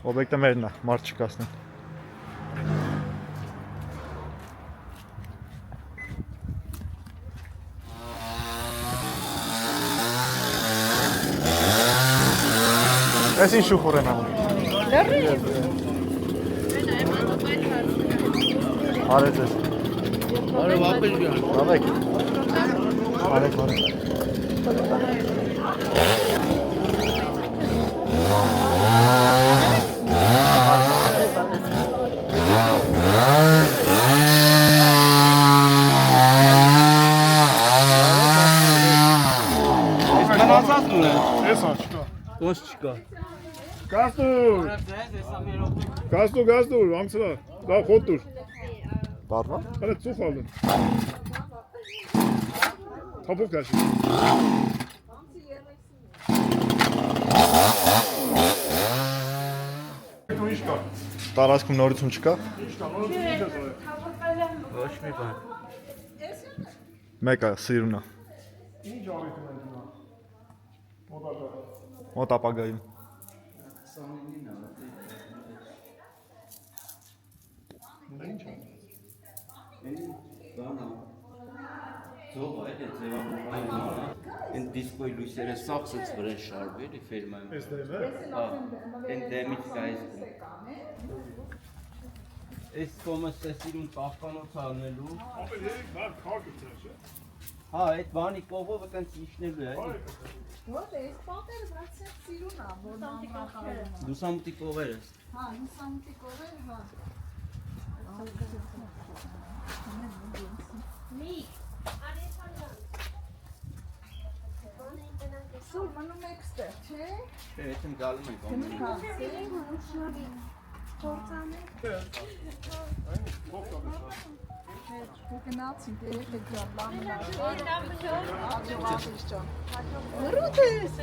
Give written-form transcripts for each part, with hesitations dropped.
Օբյեկտը մերն է, մարդ չկասնեն։ Այս ինչ շուխուր են անում։ Լրիվ։ Արեց ես։ Արև ապել գան։ Ավեք։ Արեք, արեք։ Ես աչկա։ Ոնց չկա։ Գաստուր, ամսրա, դա խոտուր, Բարվա։ հələ ծուխ ալın, թապով կաշի։ Ու ինչ կա, Տարածքում նորություն չկա։ ինչ կա, նորություն ինչ է զայ։ Ոչ մի բան։ Մեկը սիրունա։ Ինչ արիք ունեն դիմա, մոտակա։ Մոտ ապագայում։ Ինչ է։ Են դիսկոյ լույսերը սախսից վրեն շարվեր է ֆերմայում։ Ես դեմ է։ Են դեմից կայս։ Այս կոմը սեսիրում կախկանոց անելու։ Ապել երիք բար քարկը ծեր չէ։ Հա, այդ բանի կողովը կենց իշնելու է։ Ոչ, այս պատերը բացեք սիրուն ա, որ նամակարում։ Լուսամուտի կողերը։ Հա, լուսամուտի կողեր, հա։ Սուր, մնում եք ստեղ, չէ։ Չէ, այդ եմ գալում ենք ամեն։ Ու գնացինք, երեքեք ջան, աղջողավիշ ջան։ Լրոտ ես։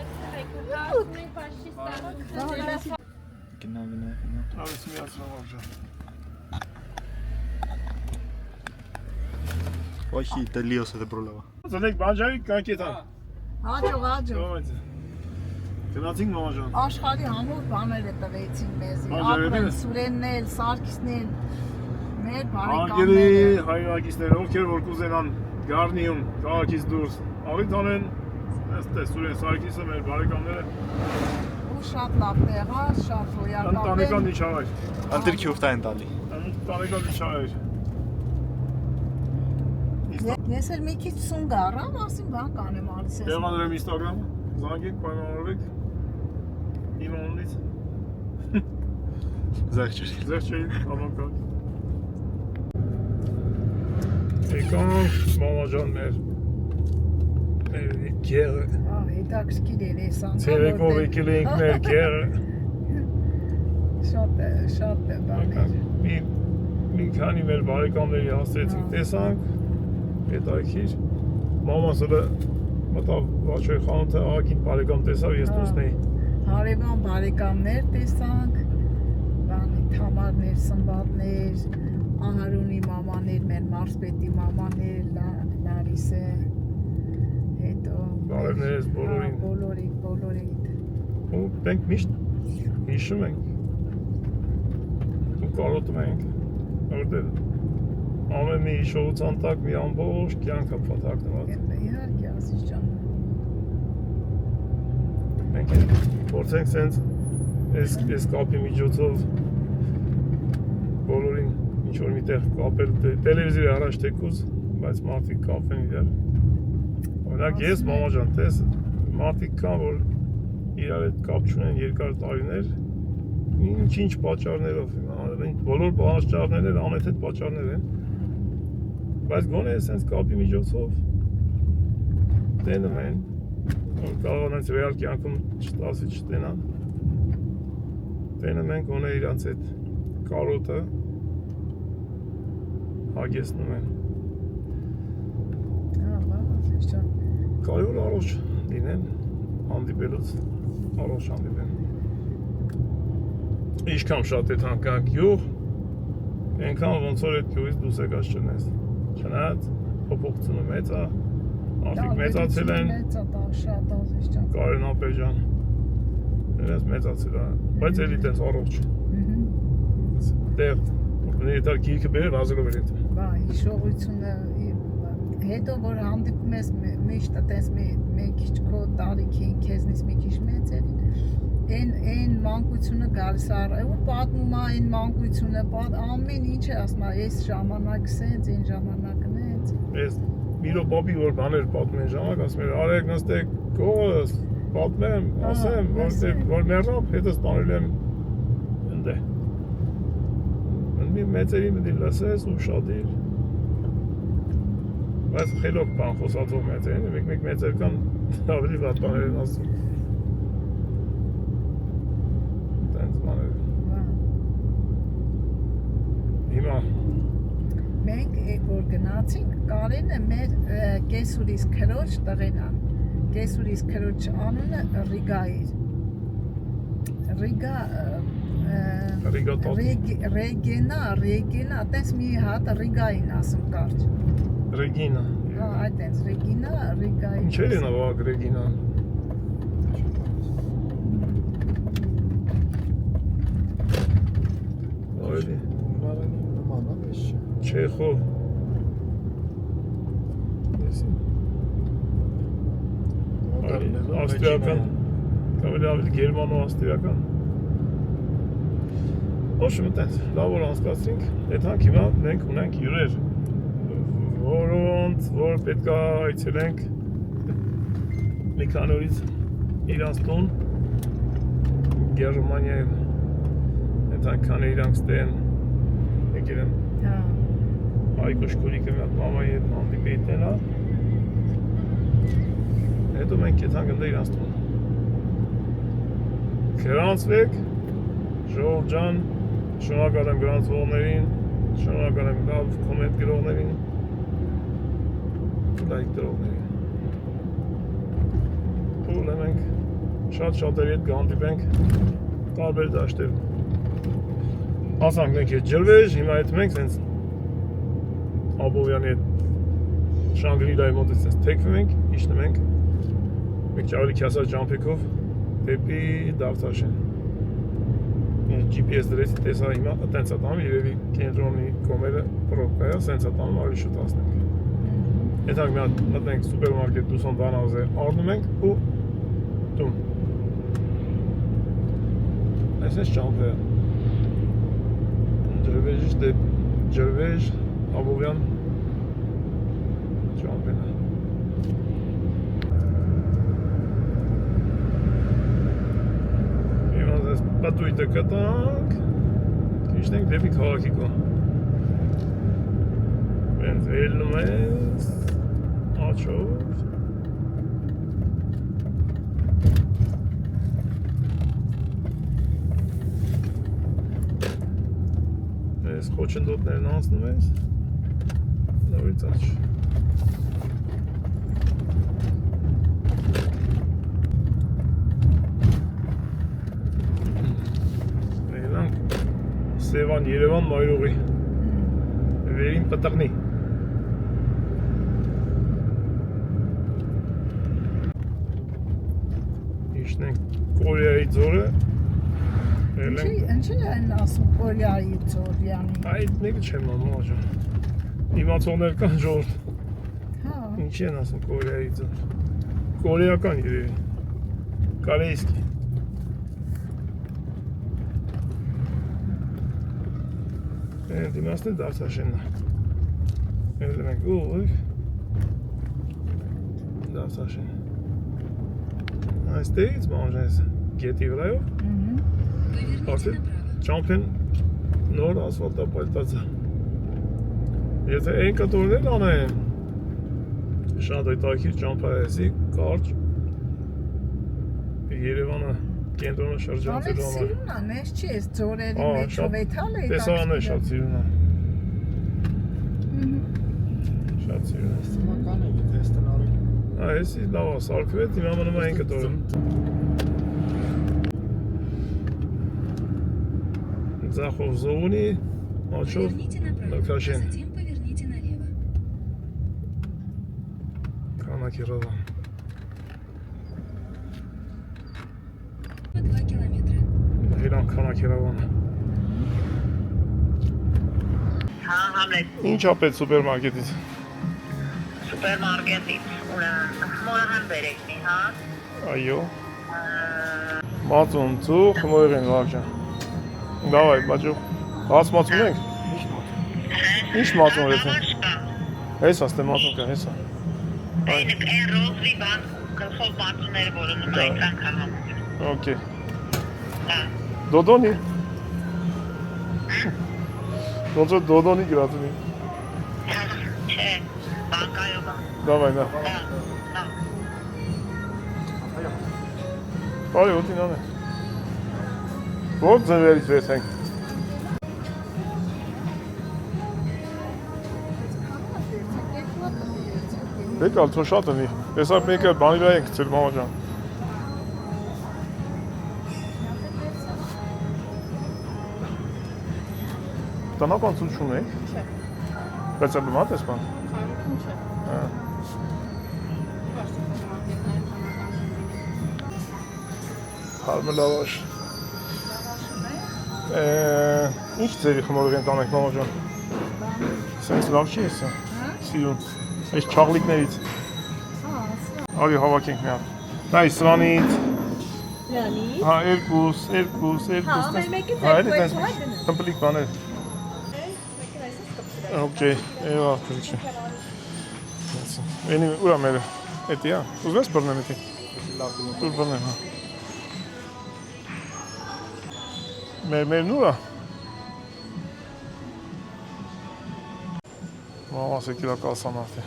Գնա։ Ավես միացրով ավժա։ Ոչի, դե լիոս է դե բրոլավա։ Զնեք բանջարի կանքետան։ Հաջող։ Գնացինք մամաջան։ Աշխարհի ամուր բաները տվեցին մեզի։ Բանջարները։ Ապրեն, Սուրենն էլ, Սարգիսն էլ, մեր Անգելի բարեկամները։ հայրենակիցներ, ովքեր որ կուզենան Գառնիում, քաղաքից դուրս, ավիտ անեն, այստեղ Սուրեն Սարգիսը մեր բարեկամները, Ու շատ լավ տեղ, հա, շատ ընտանեկան հոյակապ են։ միջավայր, Ընտրքի ուխտա են տալի։ ընտանեկան միջավայր։ Ես էլ մի քիչ սուն գառամ, ասին բան կանեմ արս ես։ Տեղանրեմ Instagram, զանգեք, պայմանավորվեք, իմ անունից, Զեղչերի։ զեղչերի ավանկան։ Եկանք մամաջան մեր գերը, Ահ, հետաքրքիր էր այս անգամ։ ցերեկով եկել էինք մեր գերը, Շատ բաներ։ մի քանի մեր բարեկամների հասցրեցինք տեսանք, հետաքրքիր, մամասը մտավ վաչոյ խանութը, աղաքին բարեկամ տեսավ, ես դուսն էի։ Հարևան բարեկամներ տեսանք, բանի Թամարներ, Սմբատներ, Ահարոնի մամաներ, մեր Մարսպետի մամաներ, Լարիսը, հետո Բարևներս բոլորին։ Բոլորին։ Ու մենք միշտ հիշում ենք ու կարոտում ենք, որտեղ ամեն մի հիշողության տակ մի ամբողջ կյանք է փաթակնված։ Իհարկե, ասիչ ջան։ Մենք փորձենք սենց այս կապի միջոցով բոլորին ինչ-որ միտեղ կապել տելևիզորի առաջ թեկուզ, բայց մարդիկ կապեն իրար։ Օրինակ ես մամաջան տես, մարդիկ կան, որ իրար հետ կապ չունեն երկար տարիներ, ինչ պատճառներով, բոլոր պատճառներն անհետ պատճառներ են, բայց գոնե սենց կապի միջոցով տենում են, կարող անց ռեալ կյանքում չտասի չտենան, տենում են գոնե իրանց այդ կարոտը հագեցնում են։ Կարևոր առողջ լինեն, հանդիպելուց առողջ հանդիպեն։ Ինչքան շատ է թանկակ յուղ, այնքան ոնց որ այդ յուղից դուրս եկած չնես։ Չնայած փոփոխությունը մեծ է, մարդիկ մեծացել են։ Կարեն Ապեջան։ Նրանց մեծացել է, բայց էլի տենց առողջ։ Դեղ ներդար գիրքը բերել ազգով էր հետ։ Բա հիշողությունը հետո որ հանդիպում ես միշտ այտենց մի քիչ քո տարիքին քեզնից մի քիչ մեծերին այն մանկությունը գալիս առ ու պատմում է այն մանկությունը ամեն ինչ է ասում այս ժամանակ սենց այն ժամանակն է Ես միրո բաբի որ բաներ պատմում են ժամանակ ասում էր արեք նստեք գողս պատմեմ ասեմ որ մեռավ հետո սպանել եմ ընդ մի մեծերին դի լսես ու շատիր բայց խելոք բան խոսածով մեծերին մեկ մեծեր կան ավելի վատ բաներ են ասում տենց բաներ հիմա մենք որ գնացինք Կարենը մեր կեսուրիս քրոջ տղեն է կեսուրիս քրոջ անունը Ռիգա էր Ռեգենա այտենց մի հատ Ռիգային ասում կարճ Ռեգինա հա այտենց Ռեգինա Ռիգային Ինչ էր նավակ Ռեգինան Այդի Չեխով Ավստրիական ավելի գերմանո ավստրիական Ոչմ տենց լավ որ անցկացրինք այդ հանք հիմա մենք ունենք հյուրեր որոնց որ պետք է այցելենք մի քանի օրից իրանց տուն Գերմանիայում այդ հանքանը իրանք ստեն եկել են հա Այգո շկոլիկը մի հատ մամայի հետ հանդիպեիտնելա հետո մենք այդ հանգ ընդ իրանց տուն Քրանցվեք Ժողով ջան շնորհակալ եմ գրանցվողներին շնորհակալ եմ լավ կոմենտ գրողներին լայք դրողներին ու մենք շատ-շատերի հետ կհանդիպենք տարբեր դաշտերում ասանք մենք հետ ջրվեժ հիմա հետ մենք սենց Աբովյանի հետ Շանգրիլայի մոտից սենց թեքվում ենք իջնում ենք մենք ճավելի քյասած ջամփիկով դեպի Դավթաշեն GPS դրեցի տեսա հիմա տենց է տանում երևի կենտրոնի կոմերը պրոբկա է սենց է տանում ավելի շուտ հասնենք Այդ հանգ մի հատ մտնենք սուպերմարկետ դուսոն բանավզ է առնում ենք ու տուն Այս ես ճամփը ջրվեժից դեպ ջրվեժ Աբովյան ճամփեն է Պատույտը կտանք Կիշնենք դեպի քաղաքիկո Վենց վելնում ես Աչով Ես խոչնդոտներն անցնում ես Նորից աչ Սևան, Երևան, Մայրուղի Վերին պտղնի Իշնենք Կորեայի ձորը Ինչի են ասում Կորեայի ձոր յանի Այդ մեկը չեմ մամա ջան Իմացողներ կան ժողովուրդ Հա Ինչի են ասում Կորեայի ձոր Կորեական երևի Կարեյսկի Դիմասն է Դավթաշենն է Էլ մենք ուղղ Դավթաշեն Այստեղից մանժ ես գետի վրայով Արդեն ճամփեն նոր ասվալտապայտած է Եթե այն կտորներ անեն Շատ այտակիր ճամփայեսի կարճ Երևանը կենտրոնը շրջանցելու համար Սիրուն է, մեզ չի ես ձորերի մեջով էթալ է Տեսարանն է շատ սիրուն է Շատ սիրուն է Սմական է գիտես տնարի Այսի լավ է, սարքվեց, հիմա մնում է այն կտորը Ձախով Զովունի, Աչով Նրքաշեն Քանակի Ռավան իրան քանակերավանը։ Հա, Համլետ, Ինչ ա պետք սուպերմարկետից։ սուպերմարկետից խմորահան բերեք մի, հա։ Այո։ Մածուն ծուխ, խմորեղեն վարժան։ Դավայ, բաճու։ Հաց մածուն ենք։ Ինչ մածուն ես։ Հեսա, ստե մածուն կա, հեսա։ Այն ռոզվի բան, գլխով մածունները, որը նման այնքան կահամում։ Okay. Հա։ Դոդոնի։ Ոնց որ դոդոնի գրածունի։ Չէ, բանկայով բան։ Դավայ, նա։ Հա, հա։ Բարի ուտին անե։ Որ ձնվերից վերցենք։ Բեկալ թո շատ ունի։ Եսա մեկը բանի վրա ենք ծել մամա ջան։ Տնական ցույց ունենք։ Չէ։ Բայց բեմատ ես բան։ Չէ։ Հարմլավաշ։ Ինչ ձևի խմորեղեն տանենք մամա ջան։ Սենց լավ չի էսա։ Սիրուն։ Այս չաղլիկներից։ Արի հավաքենք մի հատ։ Նայ սրանից։ Դրանից։ Հա, երկուս։ Հա, մեկից Հա, էլի երկու տենց է դնում։ կմպլիկ բաներ։ Okay, էվա, քիչ։ Էնի ուրա մերը։ Էդի է։ Ուզում ես բռնեմ էդի։ Դուր բռնեմ, հա։ Մեր նուրա։ Մամաս եկիլա կալսան արդի։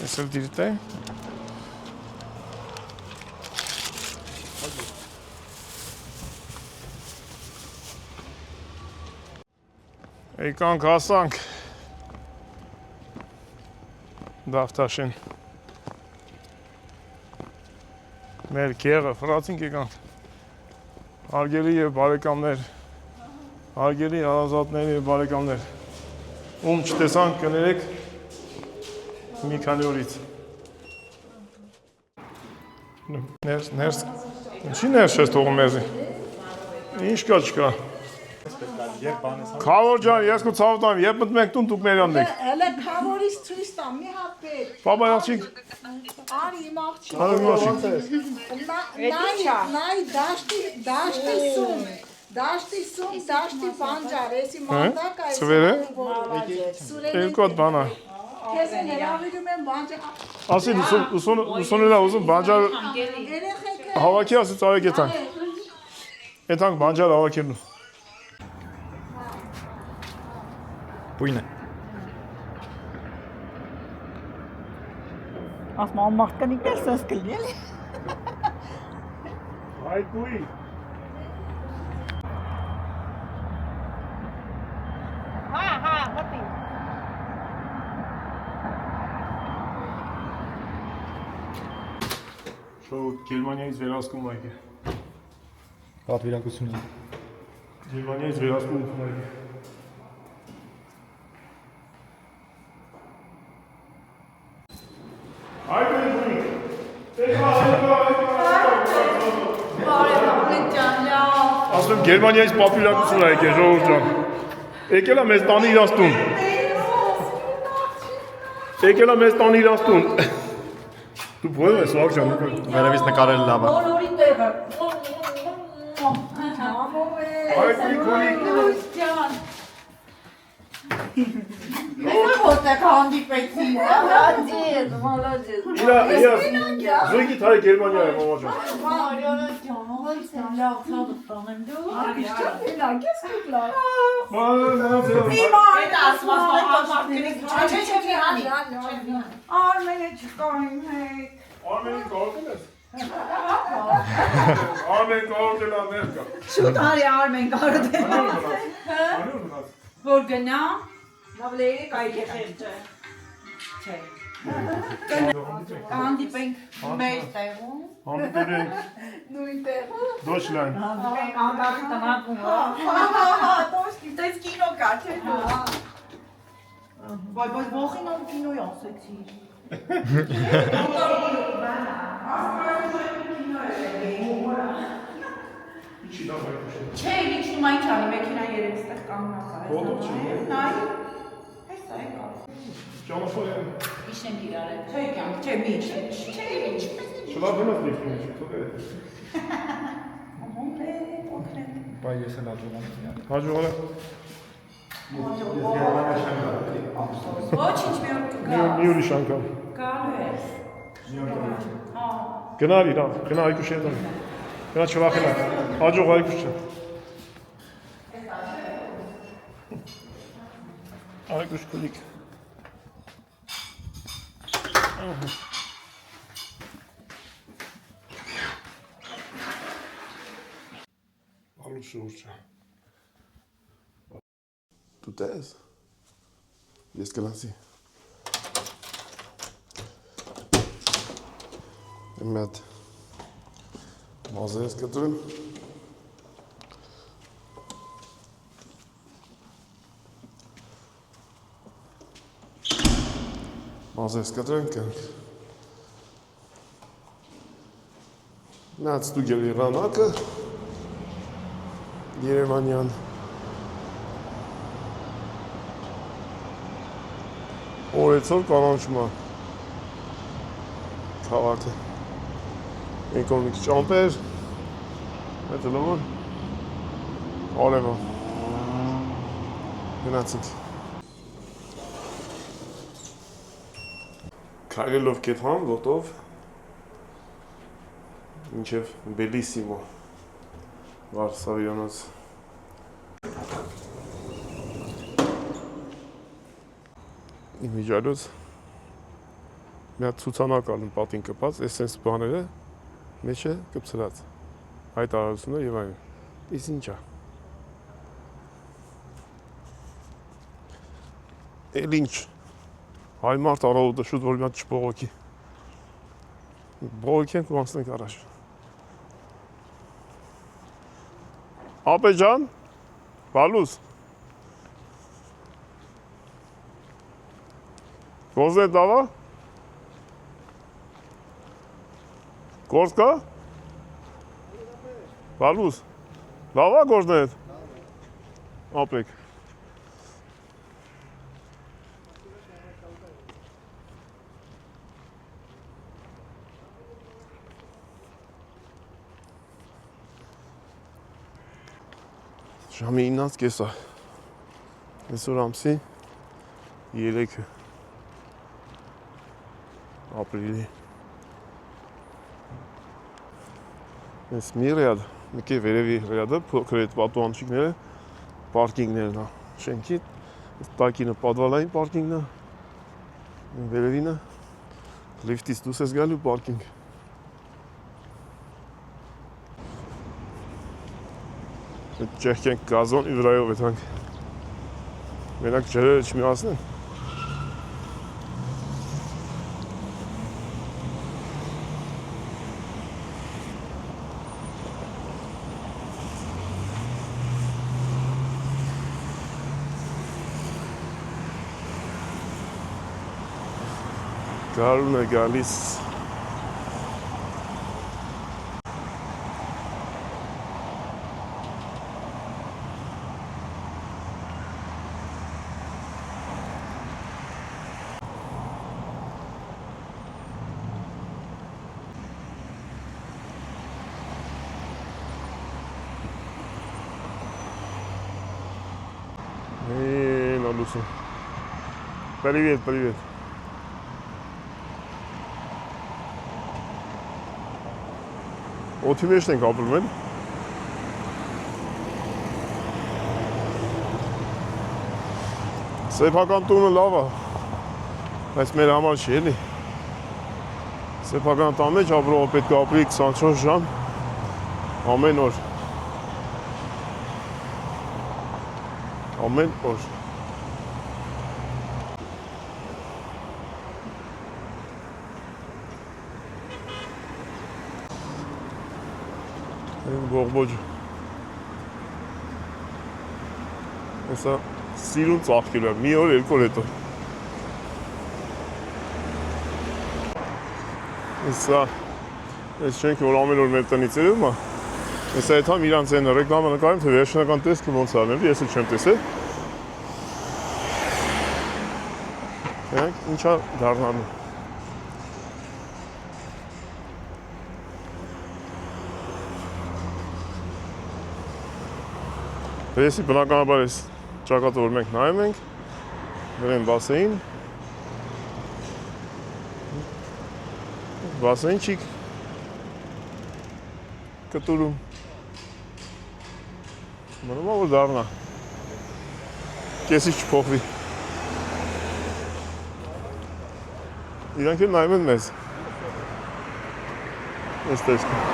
Ես էլ դիրտ է։ Եկանք հասանք Դավթաշեն մեր կեղը ֆրացինք եկանք հարգելի և բարեկամներ հարգելի հարազատներ և բարեկամներ ում չտեսանք կներեք մի քանի օրից ներս ինչի ներս ես թողում մեզի ինչ կա չկա Քավոր ջան, ես քո ցավոտ եմ, երբ մտնում եք տուն, դուք մերյանն եք։ Հələ քավորից ցույց տամ, մի հատ պետք։ Բաբա աղջիկ։ Արի իմ աղջիկ։ Արի իմ աղջիկ։ Նայ դաշտի սում, դաշտի բանջար, էսի մանդակա, էսի Սվերը։ Սուրենի։ Երկու հատ բան է։ Քեզ են հրավիրում են բանջար։ Ասի ուսոնելա ուզում բանջար Երեխեքը հավաքի ասից արեք եթանք։ Եթանք բանջար հավաքելու։ Բույն է։ Ասма մարդկանիկն էլ սենց կլինի էլի։ Հայ կույ։ Հա, հոտի։ Շո Գերմանիայից վերահսկում այգի։ Պատվիրակություն է։ Գերմանիայից վերահսկում այգի։ Ասում Գերմանիայից պատվիրակություն է եկել ժողովուրդ ջան։ Եկել է մեզ տանի իրաց տուն։ Եկել է մեզ տանի իրաց տուն։ Դու ո՞ր ես աղջ ջան։ Վերևից նկարել լավ է։ Բոլորի տեղը։ Այ քույք։ Ես որտեղ հանդիպեցին։ Молодец, молодец։ Իրա զույգի թարի Գերմանիա է մամա ջան։ Մարիանա ջան, ո՞նց է լավ ցավը տանեմ դու։ Արիշտը լավ, ես լավ։ Մամա Այդ ասված մարդիկ չէ, հանի։ Արմենը չկա իմ հետ։ Արմենի կողքին ես։ Արմեն կողքին աներկա։ Շուտ արի Արմեն կարոտել։ Անու մնաց։ Որ գնա, լավ լեյի կայքեխել չէ։ Չէ։ Կհանդիպենք մեր տեղում։ Հանդիպել ենք Նույնտեղ։ Դոչլան։ Անդադի տնակում։ Տոշկի, տես կինո կա, չէ՞ դու։ Բայց ողին ամ կինոյ ասեցի։ Չէ, իջնում այն չանի, մեքենա երեք ստեղ կանգնած է։ Ոտով չի։ Նայ։ Հեսա եկա։ Ճանապարհ եմ։ Իշենք իրար է։ Չէ, կյանք, չէ, մի։ Չէ, ինչպես Շլավ գնաց դեպքին, թողե։ Բայ ես էլ աջողամ։ Հաջողը։ Ոչինչ մի օր կգա։ Մի ուրիշ անգամ։ Գալու ես։ Գնալ իրավ, գնա այգուշ հետան։ Գնա չվախենա, հաջող այգուշ չէ։ Այգուշ կլիկ։ Ալու շուրջը։ Դու տես։ Ես կլասի։ Մետ մազես կտրեմ։ Մազես կտրեմ կյանք։ Նա ստուգել Իռանակը Երևանյան օրեցօր կանանչում է քաղաքը Էկոնոմիկ ճամպեր Այդ լոմը Արևա Գնացինք Քայլելով կեթան ոտով Մինչև Բելիսիմո Վարսավիանոց Իմ միջալոց մի հատ ցուցանակ ալում պատին կպած, էսենց բաները մեջը կպցրած հայտարարությունը եւ այլն։ Իսկ ինչա։ Էլ ինչ։ Հայ մարդ առավոտը շուտ որ մի հատ չբողոքի։ Բողոքենք ու անցնենք առաջ։ Ապե ջան, բալուս։ Գործներ դավա։ Գործ կա։ Բալուս։ Լավա գործներ։ Ապրեք։ Ժամի 9:30 է։ Այսօր ամսի 3-ը։ Ապրիլի։ Այս մի ռյադ, մի կե վերևի ռյադը, փոքր այդ պատուանչիկները, պարկինգներն է, շենքի, տակինը պատվալային պարկինգն է, վերևինը, լիֆտից դուս ես գալու պարկինգ։ Ճեղքենք գազոնի վրայով եթանք, մենակ ջրերը չմիացնեն։ Գարուն է գալիս Луса. Привет, привет. Օդի մեջ ենք ապրում են։ Սեփական տունը լավ է, բայց մեր համար չի էլի։ Սեփական տան մեջ ապրողը պետք է ապրի 24 ժամ ամեն օր։ Ամեն օր։ Այն ողբոջը։ Հեսա սիրուն ծաղկել է, մի օր, երկու օր հետո։ Հեսա, այս շենքը, որ ամեն օր մեր տնից երևում է, հեսա այդ համ իրանց այն ռեկլամը նկարում, թե վերջնական տեսքը ոնց արնելի, ես էլ չեմ տեսել։ Tenk, ինչա դառնալու։ Եսի բնականաբար ես ճակատը, որ մենք նայում ենք, գրեն բասեին, բասեինչիկ կտուրում, մնում է, որ դառնա, կեսի չփոխվի, իրանք էլ նայում են մեզ, ես տեսքը,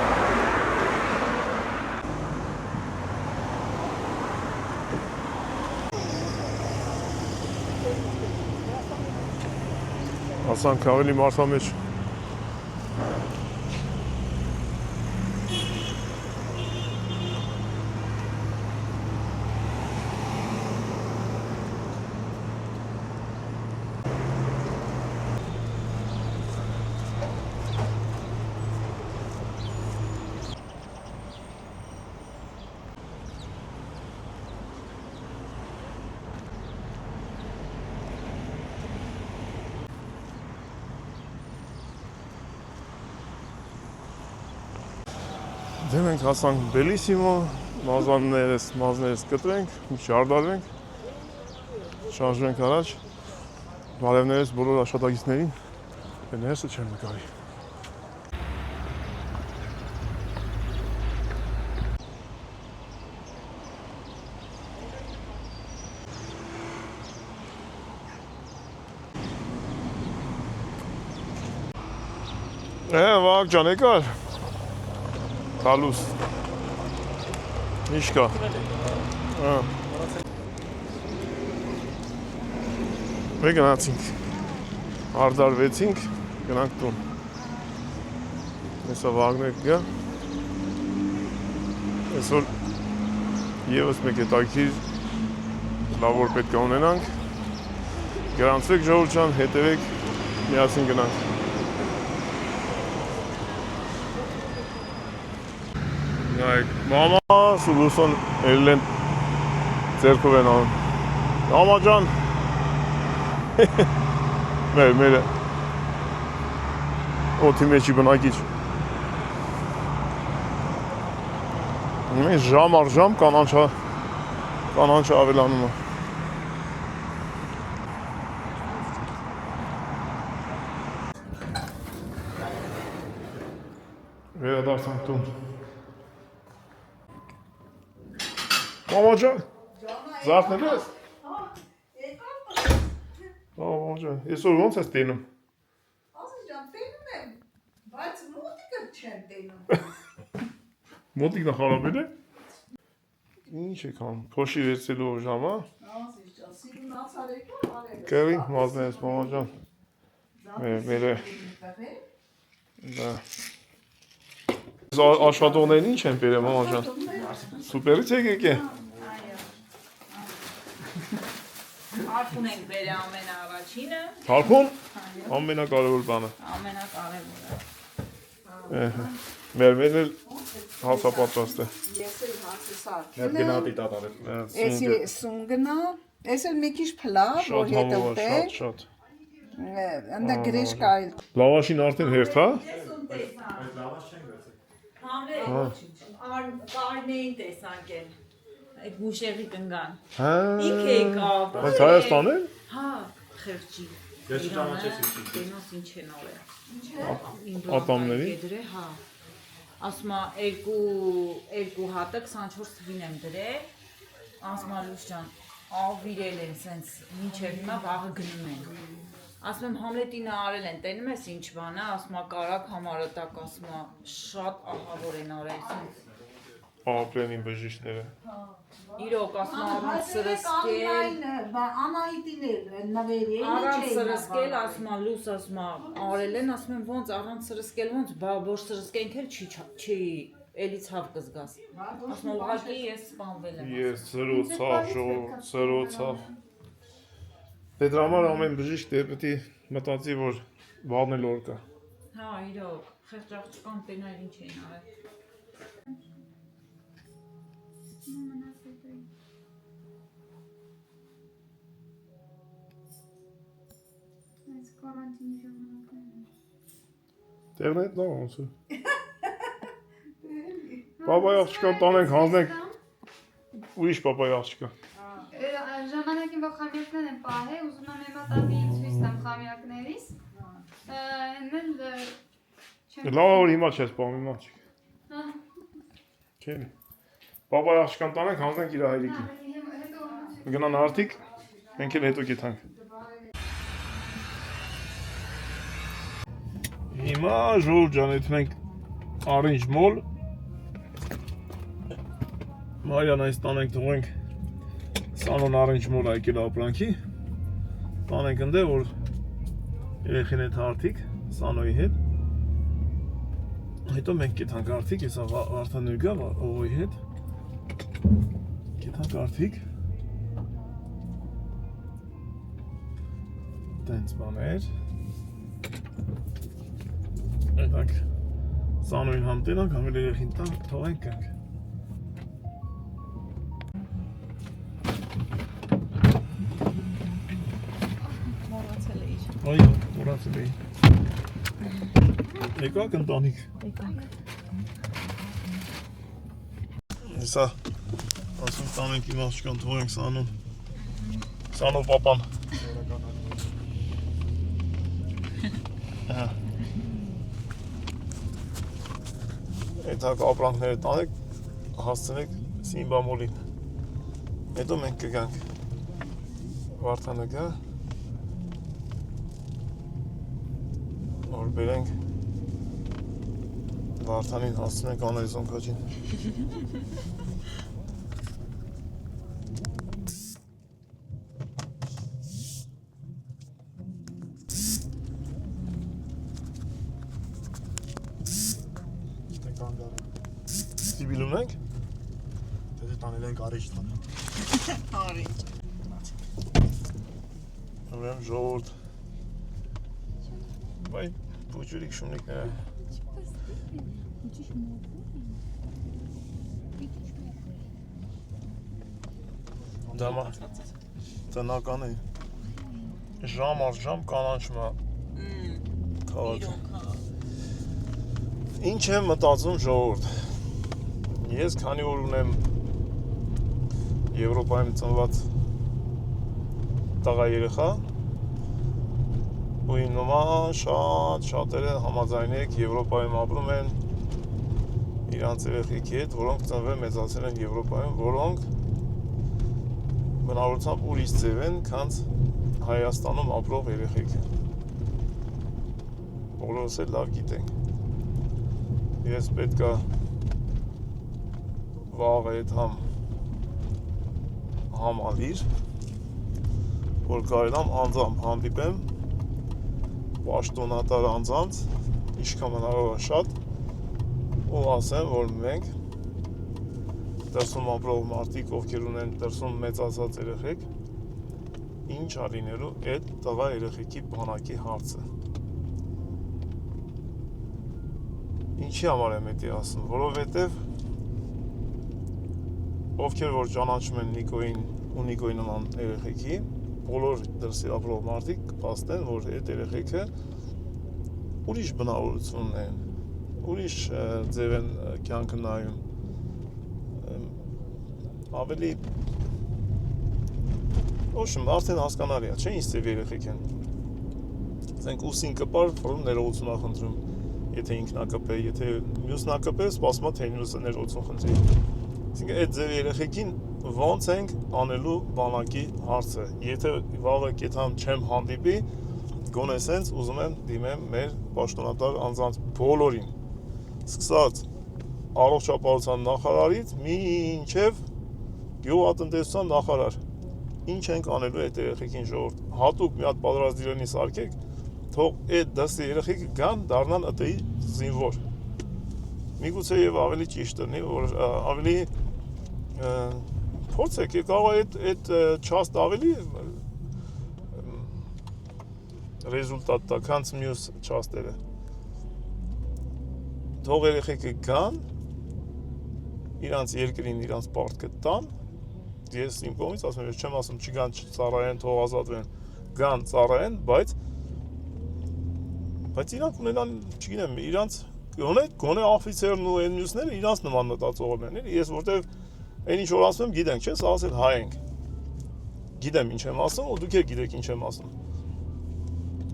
ասանք ավելի մարդամեջ։ Դե մենք հասանք Բելիսիմո, մազներս կտրենք, շարդարվենք, շարժվենք առաջ, բարևներս բոլոր աշխատակիցներին, ներսը չեմ նկարի։ Վաղ ջան, եկար։ Տալուս, ինչ կա, մեր գնացինք, արդարվեցինք, գնանք տուն, հեսա վաղներ կգա, այսօր եվս մեկ հետաքրքիր լավ որ պետք է ունենանք, գրանցվեք ժողովուրդ ջան, հետևեք, միասին գնանք։ Մամա Սուլուսոն էլեն ձերքով են անում։ Մամա ջան։ Մեր օդի մեջի բնակիչ։ Մենք ժամ առ ժամ կանանչը ավելանում է։ Վերադարձանք տուն։ Մամա ջան, զարթնել ես։ Մամա ջան, այսօր ոնց ես տենում։ Ասես ջան, տենում եմ, բայց մոտիկը չեմ տենում։ Մոտիկն խարաբել է։ Ինչ եք անում, փոշի վերցելու ժամը։ Ասես ջան, սիրունացար եկա, արել։ Կերին մազներս, մամա ջան։ Մերը։ Դա։ Աշխատողներին ինչ են բերել, մամա ջան։ Սուպերից եք եկե։ Հարփուն ենք բերել ամենաառաջինը։ Հարփուն։ Ամենակարևոր բանը։ Ամենակարևորը։ Մեր էլ հացապատրաստ է։ Ես էլ հացսար։ Գնահատի տատարել։ Էսի սունգնա, ես էլ մի քիչ փլավ, որ Շատ հետո համով է, շատ։ Անդա գրեշկա էլ։ Լավաշին արդեն հերթ, հա։ Այդ լավաշ չենք վերցել։ Կարնեին տեսանք են, այդ գուշեղի կնգան, Հա։ ինք եկավ, Բայց Հայաստանեն։ հա, խեղճի, Ես չճանաչեցի։ տենոս ինչ են օրել, Ատամների։ հա, ասմա երկու հատը 24 թվին եմ դրել, ասմա լուս ջան, ավիրել են սենց, մինչև հիմա վաղը գնում են, ասում եմ Համլետինը արել են, տենում ես ինչ բան է, ասում է կարակ համարատակ, ասում է շատ ահավոր են արել սենց։ Ապրենին բժիշկները։ Իրոք, ասում է առանց սրսկել, առանց սրսկել, ասում է լուս, ասում է արել են, ասում եմ ոնց առանց սրսկել ոնց, բա որ սրսկենք էլ չի էլի ցավ կզգաս։ Ասում ուղղակի ես սպանվել եմ։ Ես սրոցավ, ժողովուրդ, սրոցավ։ Դե դրա համար ամեն բժիշկ դե պետք է մտածի, որ վաղն էլ օր կա։ Հա, իրոք, խեղճ աղջկան տեներ ինչ էին արել։ Կարանտինի ժամանակներն Տեղն այդ լավ ոնց է։ Պապայի աղջկան տանենք, հանձնենք։ Ուրիշ պապայի աղջկա։ ժամանակին որ խամիակներն են պահել, ուզում եմ եմա տատի ցույց տամ խամիակներիս։ Լավ որ հիմա չես պահում, հիմա չի։ Չէ։ Պապայի աղջկան տանենք, հանձնենք իր հայրիկին։ Գնան արդիկ, մենք էլ հետո կեթանք։ Հիմա ժողովուրդ ջան, եթե մենք Orange Mall Մարիան այս տանենք թողենք Սանոն Orange Mall եկել ապրանքի տանենք ընդ որ երեխին հետ արդիկ Սանոյի հետ հետո մենք կեթանք արդիկ հեսա Վարդան գա ովոյի հետ կեթանք արդիկ տենց բաներ Այդակ Սանոյին համտենանք, համել երեխին տան, թողենք կանք Մոռացել էի։ Այո, մոռացել էի Եկաք ընտանիք Հեսա ասում տանենք իմ աղջկան թողենք Սանոն Սանո պապան Այդակ ապրանքները տանեք, հասցնեք Սիմբա մոլին Հետո մենք կգանք Վարդանը գա Որ բերենք Վարդանին հասցնենք անելիզոն կոջին Սիբիլում ենք Դե տանել ենք արիջ տան։ Արիջ։ Ուրեմն ժողովուրդ Բայ փոջուրիկ շունիկները Դամա տնական է Ժամ առ ժամ կանանչում է քաղաքը Ինչ եմ մտածում ժողովուրդ Ես քանի որ ունեմ Եվրոպայում ծնված տղա երեխա ու իմ նման շատերը համաձայնեք Եվրոպայում ապրում են իրանց երեխեքի հետ, որոնք ծնվել մեծացել են Եվրոպայում, որոնք բնավորությամբ ուրիշ ձև են, քան Հայաստանում ապրող երեխեքը։ Բոլորս էլ լավ գիտենք։ Ես պետք է վաղ այդ համալիր, որ կարելամ անձամբ հանդիպեմ պաշտոնատար անձանց, ինչքան հնարավոր շատ ու ասեմ, որ մենք դրսում ապրող մարդիկ, ովքեր ունեն դրսում մեծացած երեխեք, ինչ արինելու այդ տղա երեխեքի բանակի հարցը։ Ինչի համար եմ էդի ասում, որովհետև ովքեր որ ճանաչում են Նիկոյին ու Նիկոյի նման երեխեքի, բոլոր դրսի ապրող մարդիկ կփաստեն, որ այդ երեխեքը ուրիշ բնավորություն ունեն, ուրիշ ձև են կյանքը նայում, ավելի ոչմ, արդեն հասկանալի է, չէ՞ ինչ ձև երեխեք են։ Ասենք ուսին կպար, որում ներողություն ախնդրում, եթե ինքնակպ է, եթե մյուսնակպ է, սպասում է թե մյուսը ներողություն խնդրի։ Այսինքն այդ ձև երեխեքին ոնց ենք անելու բանակի հարցը։ Եթե վաղը կեթան չեմ հանդիպի, գոնե սենց ուզում եմ դիմեմ մեր պաշտոնատար անձանց բոլորին։ Սկսած առողջապահության նախարարից մինչև գյուղատնտեսության նախարար։ Ինչ ենք անելու այդ երեխեքին ժողովուրդ։ Հատուկ մի հատ պատրաստ իրենի սարքեք, թող այդ դասի երեխեքը գան դառնան ըտեի զինվոր։ Միգուցե եւ ավելի ճիշտ լինի, որ ավելի փորձեք, կարող է այդ չաստ ավելի ռեզուլտատ տա, քան մյուս չաստերը։ Թող երեխեքը գան, իրանց երկրին, իրանց պարտքը տան, ես իմ կողմից ասում եմ, չեմ ասում չգան ծառայեն, թող ազատվեն, գան ծառայեն, բայց իրանք ունենան, չգիտեմ, իրանց գոնե օֆիցերն ու այն մյուսները իրանց նման մտածողներ են, ես որտեվ այն ինչ որ ասում եմ, գիտենք, չէ՞, սա ասել հայ ենք։ Գիտեմ ինչ եմ ասում, ու դուք գիտեք ինչ եմ ասում։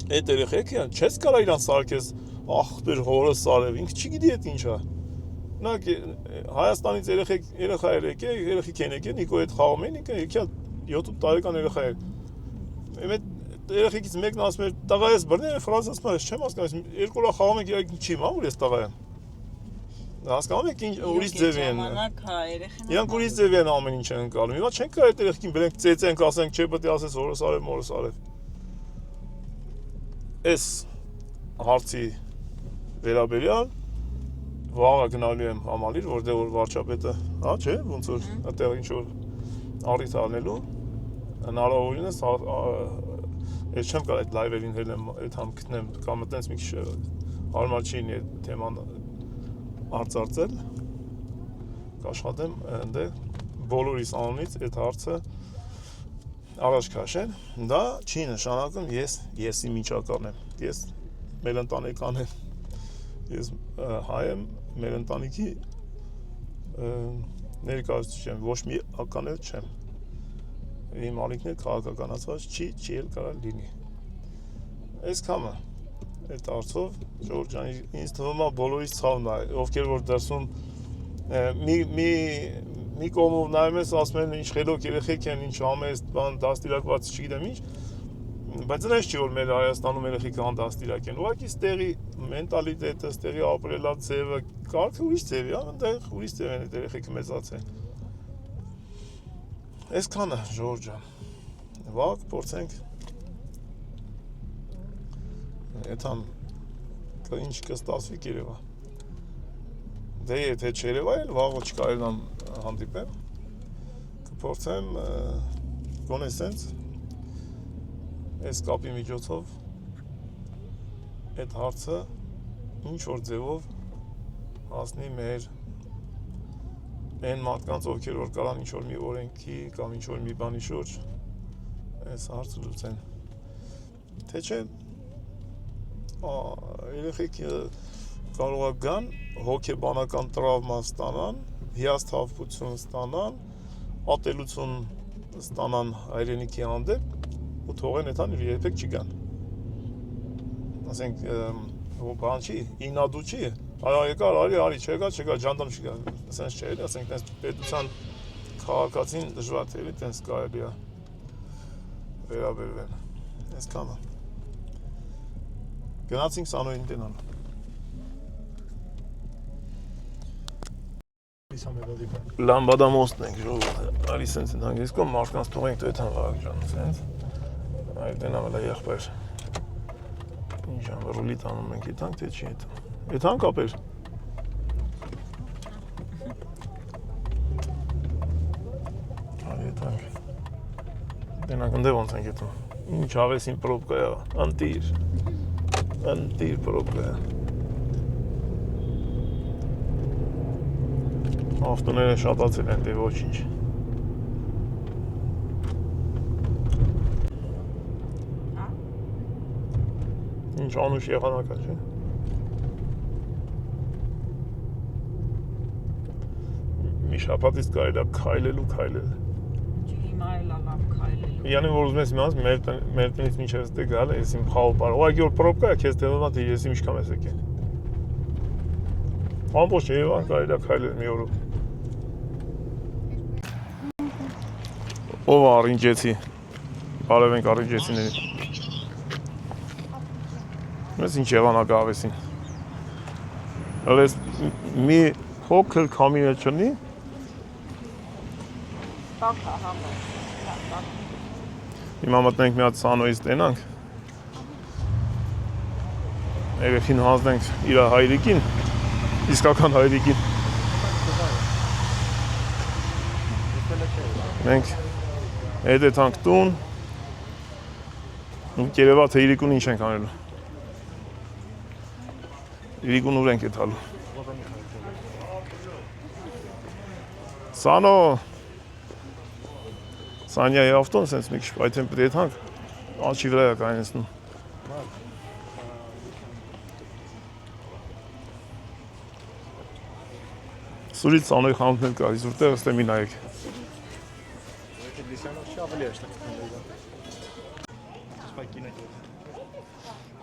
Այդ երեխեքը չես կարա իրանց սարքես, ախպեր հորս սարև, ինքը չգիտի այդ ինչա։ Նակ Հայաստանից երեխա երեխեք են եկել, Նիկո հետ խաղում են, ինքը եկել 7 տարեկան երեխա էր։ Այդ երեխեքից մեկն ասում էր, տղա ես բռնել, ֆրանս ասում ես, չեմ հասկանում, երկու օր խաղում եք, չի մա, որ ես տղա եմ։ Հասկանում եք ինչ ուրիշ ձև են։ Իրանք ուրիշ ձև են ամեն ինչ են անցնում։ Հիմա չենք կարող այդ երեխին բերենք ծեծենք, ասենք, չէ, պետք է ասես հորս արև, մորս արև։ Այս հարցի վերաբերյալ վաղը գնալու եմ համալիր, որտեղ որ վարչապետը, հա, չէ, ոնց որ այդտեղ ինչ որ առիթ առնելու հնարավորինս ես չեմ կարող այդ լայվերին հելեմ, այդ համ գտնեմ կամ այտենց մի քիչ հարմար չի լինի այդ թեման արծարծել կաշխատեմ այնտեղ բոլորիս անունից այդ հարցը առաջ քաշել դա չի նշանակում եսի միջակայքն եմ ես մեր ընտանեկան եմ ես հայ եմ մեր ընտանիքի ներկայացուցիչ եմ ոչ մի ականել չեմ իմ ալիքն է քաղաքականացված չի էլ կարա լինի այս կամը այդ արծով Ժորժ ջան ինձ թվում է բոլորից ցավն է ովքեր որ դրսում մի կողմով նայում ես ասում են ինչ խելոք երեխեք են ինչ համեստ բան դաստիարակված չգիտեմ ինչ բայց այնպես չի որ մեր Հայաստանում երեխեքը հանդաստիրակ են ուղղակի ստեղի մենտալիտետը ստեղի ապրելա ձևը կարգը ուրիշ ձև է այնտեղ ուրիշ ձև են այդ երեխեքը մեծացել այսքանը Ժորժ ջան վաղ փորձենք Էթան ինչ կստացվի Երևա դե եթե չերևա էլ վաղը չկարելամ հանդիպեմ կփորձեմ գոնե սենց այս կապի միջոցով այդ հարցը ինչ որ ձևով հասնի մեր այն մարդկանց ովքեր որ կարան ինչ որ մի օրենքի կամ ինչ որ մի բանի շուրջ այս հարցը լուծեն թե չէ երեխեքը կարող է գան հոգեբանական տրավմա ստանան հիասթափություն ստանան ատելություն ստանան հայրենիքի հանդեպ ու թողեն այդան երբեք չգան ասենք բան չի ինադու չի այո եկար արի չեկա ջանդամ չկա ասենք չէ ասենք այդպես պետության քաղաքացին դժվար թե այդպես կարելի է վերաբերվել այսքանը գնացինք Սանոյին տենան Լամբադա մոստն ենք արի սենց են հանգիսկում մարդկանց թողենք դու այդան վաղ ջան սենց այլ տենամ էլ է եղբայր ինչ ամ ռուլի տանում ենք այդանք թե չի այդան կապեր արի այդանք տենանք ընդե ոնց ենք այդում ինչ ավեսին պրոբկա է Անտիր պրոբկա է ավտոները շատացել են դե ոչինչ ինչ անուշ եղանակա չէ մի շաբաթից կարելի է քայլել հիմա էլ լավ քայլելու Յանի որ ուզում ես իմանալ մեր տնից մինչև ստե գալ ես իմ խաղը պար ուղղակի որ պրոբկա է քեզ թվում է թե ես ինչքան ես եկել ամբողջ Երևան կարելի է քայլել մի օրով ով առինջեցի բարև ենք առինջեցիների Մեզ ինչ եղանակ ավեսին հլես մի փոքր կամինը չնի Հիմա մտնենք մի հատ Սանոյից տենանք երեխին հանձնենք իր հայրիկին իսկական հայրիկին։ Մենք հետ եթանք տուն ու կերևա թե իրիկուն ինչ ենք անելու։ Իրիկուն ուր ենք եթալու։ Սանո Սանյայի ավտոն սենց մի քիչ այդ են պետք եթանք աչի վրա է կայնեցնում։ Սուրից Սանոյի խանութներ կա, իզուր տեղը ստե մի նայեք։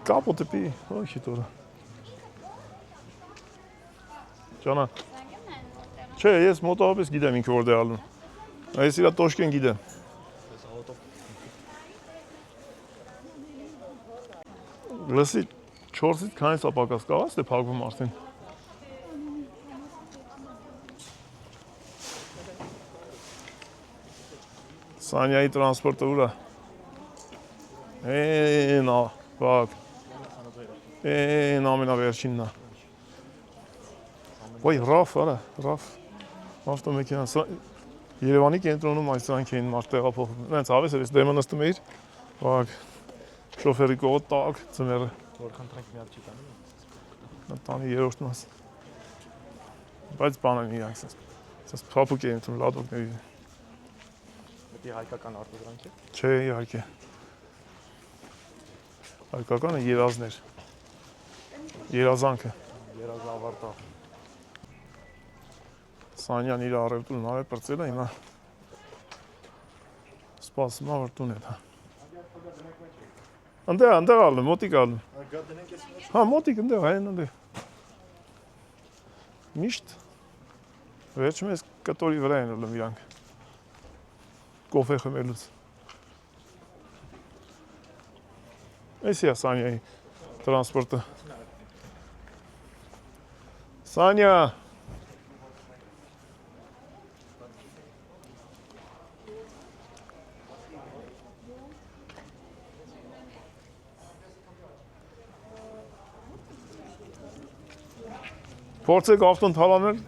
Կապոտը պի, ոյ շիտորը։ Ճանա։ Չէ, ես մոտավորապես գիտեմ ինքը որտեղ ալնում։ Այս իրա տոշկեն գիտեմ։ Լսի 4-ից քանից ապակաս կաղաց դե փակվում արդեն։ Սանյայի տրանսպորտը ուրա։ Նա, բակ։ Ամենավերջինն է։ Ոյ, ռաֆ, արա, ռաֆ։ Ավտոմեքենան, Երևանի կենտրոնում այս դրանք էին մարդ տեղափոխում։ Նենց ավես էր, ես դեմը նստում էիր, բակ, շոֆերի կողը տակ, ծմերը։ Որքան տրենք մի հատ չի տանում։ Տանի երորդ մաս։ Բայց բան են իրանք սենց փափուկ էին թում լադոկների։ Պետք է հայկական արտադրանք է։ Չէ, իհարկե։ Հայկականը երազներ։ Երազանքը։ Երազավարտա։ Սանյան իր առևտուրն արել պրծել է, հիմա սպասում է որ տուն է դա։ Ընդեղ ալնում, մոտիկ ալնում։ Հա, մոտիկ ընդեղ, այն ընդեղ։ Միշտ վերջում ես կտորի վրա են ալնում իրանք։ Կոֆե խմելուց։ Էսի է Սանյայի տրանսպորտը։ Սանյա։ Փորձեք ավտոն թալանել,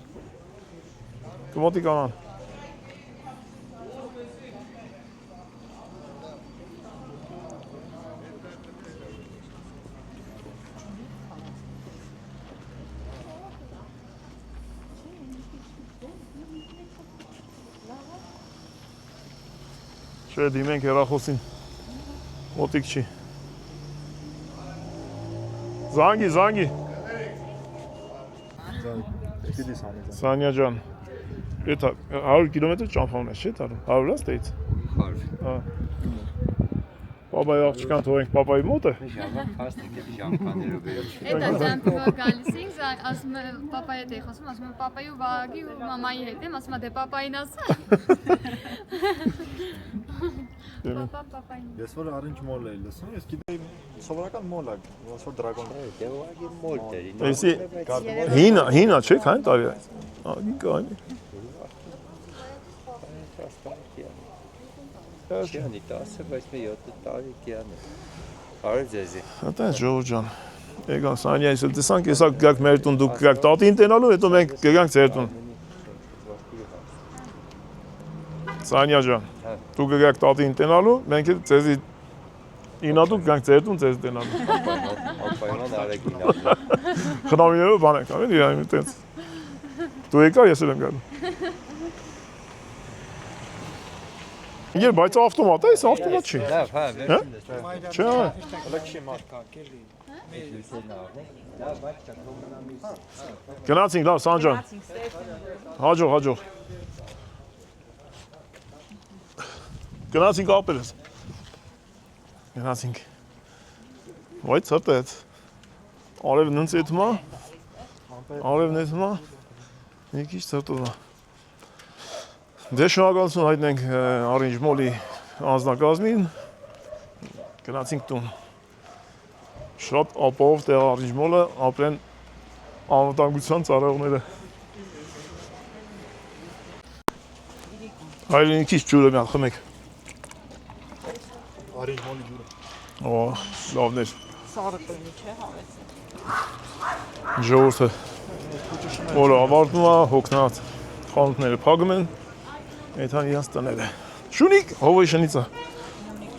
կմոտիկ անան։ Չէ, դիմենք հեռախոսին, մոտիկ չի։ Զանգի։ Սանյա ջան, էտա 100 կիլոմետր ճամփան ես, չէ՞ տալու։ 100 լաս դեից։ 100։ Հա։ Պապայի աղջկան թողենք պապայի մոտը։ Ժամանակ փաստիկ է ժամկաներով վերել։ Էտա ճամփով գալիս ենք, ասում է պապայի հետ է խոսում, ասում է պապայի ու Վահագի ու մամայի հետ եմ, ասում է դե պապային ասա։ Պապային։ Ես որ առինչ մոլ էի լսում, ես գիտեի սովորական մոլ է, ոնց որ դրագոն։ Դե Վահագի մոլ դերի։ Էսի հինա չէ, քանի տարի է։ Ահա կանի։ Կյանի 10, բայց մի 7 տարի կյանի։ Արև ձեզի։ Հատա ժողովուրդ ջան։ Եկան Սանյայից էլ տեսանք, հեսա գաք մեր տուն, դուք գաք տատին տենալու, հետո մենք գանք ձեր տուն։ Սանյա ջան, դուք գաք տատին տենալու, մենք էլ ձեզի ինադուք գանք ձեր տուն, ձեզ տենալու։ Ապայման արեք ինադու։ Խնամիներով բան ենք անել, իրան տենց։ Դու եկա, ես էլ եմ գալու։ Իգեր, բայց ավտոմատ է, ես ավտոմատ չի։ Լավ, հա, վերջին ես։ Չէ, Լքշի մարդկա, կելի։ գնացինք, լավ, Սանջան։ Հաջող։ Գնացինք ապերես։ Գնացինք։ Ոյ ծրտեց։ Արևն ընց եթում է։ Արևն եթում է։ Մի քիչ ծրտում է։ Դե շնորհակալություն հայտնենք Առինջ մոլի անձնակազմին։ Գնացինք տուն։ Շատ ապահով տեղ Առինջ մոլը, ապրեն անվտանգության ծառայողները։ Հայրենի քիչ ջուրը մի հատ խմեք։ Առինչ մոլի ջուրը։ Օ, լավներ։ Սարը պրնի չէ հավեցը։ Ժողովուրդը փոճը շնորհ։ Որը ավարտվում է հոգնած խանութները փակում են։ Այդան իրանց տները։ Շունիկ, հովոյ շնիցա։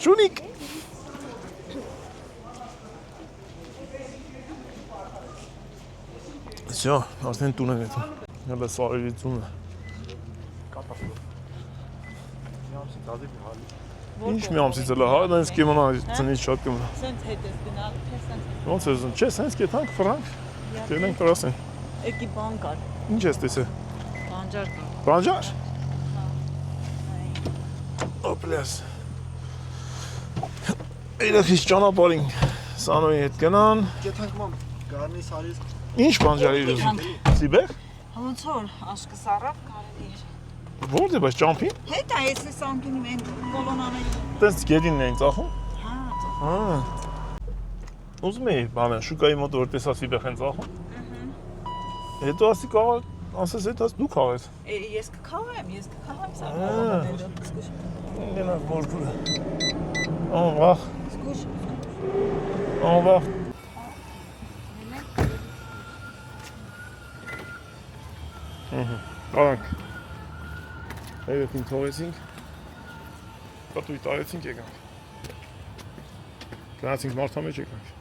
Շունիկ։ Всё, արդեն տուն են եթում։ Հələ սարերի ծունը։ Ինչ մի ամսից էլա, հա, դենց կիմանա ծնից շատ կմնա։ Սենց հետ ես գնալ, թե սենց։ Ոնց ես զուն, չէ, սենց կեթանք ֆրանկ։ Գնենք տրասեն։ Եկի բան կար, Ինչ ես տեսել։ բանջար կար։ Բանջար։ Օպլես։ Իրախից ճանապարհին Սանոյի հետ գնան։ Կեթանք մամ, գարնի սարից։ Ինչ բանջարի ուզում։ Սիբեր։ Ոնց որ աշկը սարավ կարելի էր։ Որտե բայց ճամփին։ Հետ է էսի սամքինի մեն կոլոնաների։ Տենց գեդինն էին ծախում։ Հա։ Ուզում էի բանը շուկայի մոտ որ տեսա Սիբեր են ծախում։ Հետո ասի կարող ասես հետ աս դու քաղես։ Ես կքավեմ սա կոլոնաները։ Գնանք մորքուրը։ Ահա։ Սկուշ։ Ահա։ Արանք։ Այդքին թողեցինք։ Պատույտ արեցինք եկանք։ Գնացինք մարդամեջ եկանք։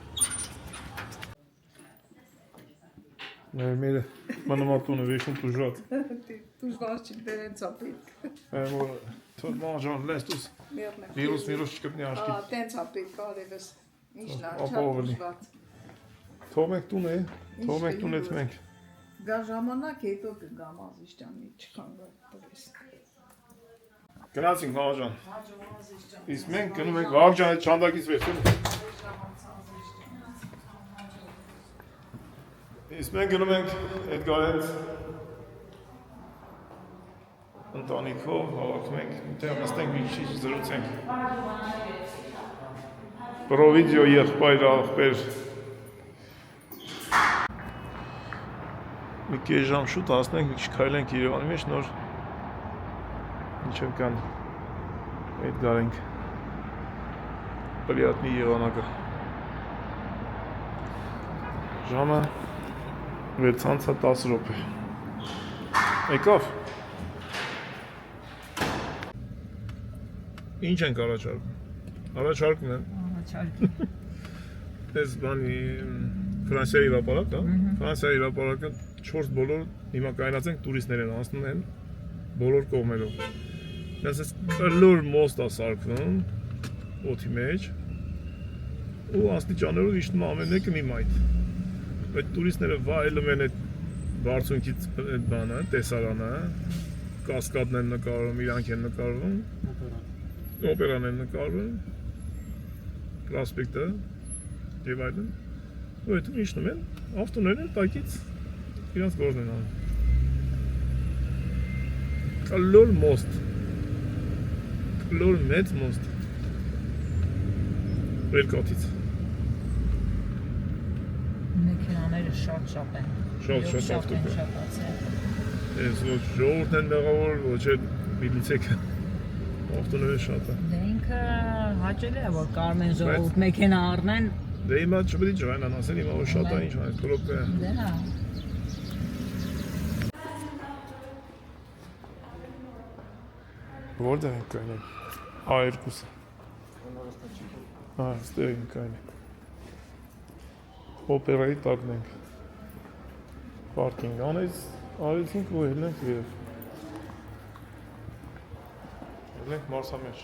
Մեր մանամարտունը վեշուն տուժած։ Տուժված չի դերեն ծապիկ։ Որ թող մանջան լեստուս։ Վիրուս չկպնի աշկի։ Տենց ապիկ կարևս։ Ինչն է, Ապահովելի։ չապուժված։ Թողենք տուն է, թողենք տուն էդ մենք։ Գա ժամանակ հետո կգամ Ազիջյանի չքանգա տվես։ Գնացինք մանջան։ Իսկ մենք գնում ենք Վաղջան այդ չանդակից վեր։ Իսկ մենք գնում ենք Էդգարենց ընտանիքով հավաքում ենք, դեռ նստենք մի քիչ զրուցենք։ Պրովիդեո եղբայր աղբեր։ Մի քիչ ժամ շուտ հասնենք, մի քիչ քայլենք Երևանի մեջ նոր ինչև կան Էդգարենք Պրիատնի եղանակը։ Ժամը 6:10 րոպե։ Եկավ։ Ինչ ենք առաջարկում։ Առաջարկում են։ Այս բանի Ֆրանսիայի հրապարակ, հա։ Ֆրանսիայի հրապարակը 4 բոլոր հիմա կայացած են տուրիստներ են անցնում են բոլոր կողմերով։ Այսպես կլոր մոստ է սարքվում օդի մեջ ու աստիճաններով իջնում ամեն մեկը մի մայթ։ Այդ տուրիստները վայելում են այդ բարձունքից այդ բանը, տեսարանը, կասկադն են նկարվում, իրանք են նկարվում, օպերան են նկարվում, պրոսպեկտը եւ այլն։ Ու այդ իջնում են, ավտոներն տակից իրանք գործն են անում։ Կլոր մոստ, կլոր մեծ մոստ, երկաթից։ Մեքենաները շատ են։ Շատ ավտոկ է։ Շատացել։ Ես ոչ ժողովուրդն են մեղավոր, ոչ էլ միլիցեքը։ Ավտոները շատ է։ Դե ինքը հաճելի է որ Կարմեն ժողովուրդ մեքենա առնեն։ Դե հիմա չպետք է ջրանան ասեն, հիմա որ շատ է ինչ այն կլոպ է։ Դե հա։ Որտեղ ենք կայնում։ A2-ը։ Հա, ստեղ ենք կայնում։ Օպերայի տակն ենք։ Պարկինգ արեցինք ու ելնենք երև։ Ելնենք մարսամեջ։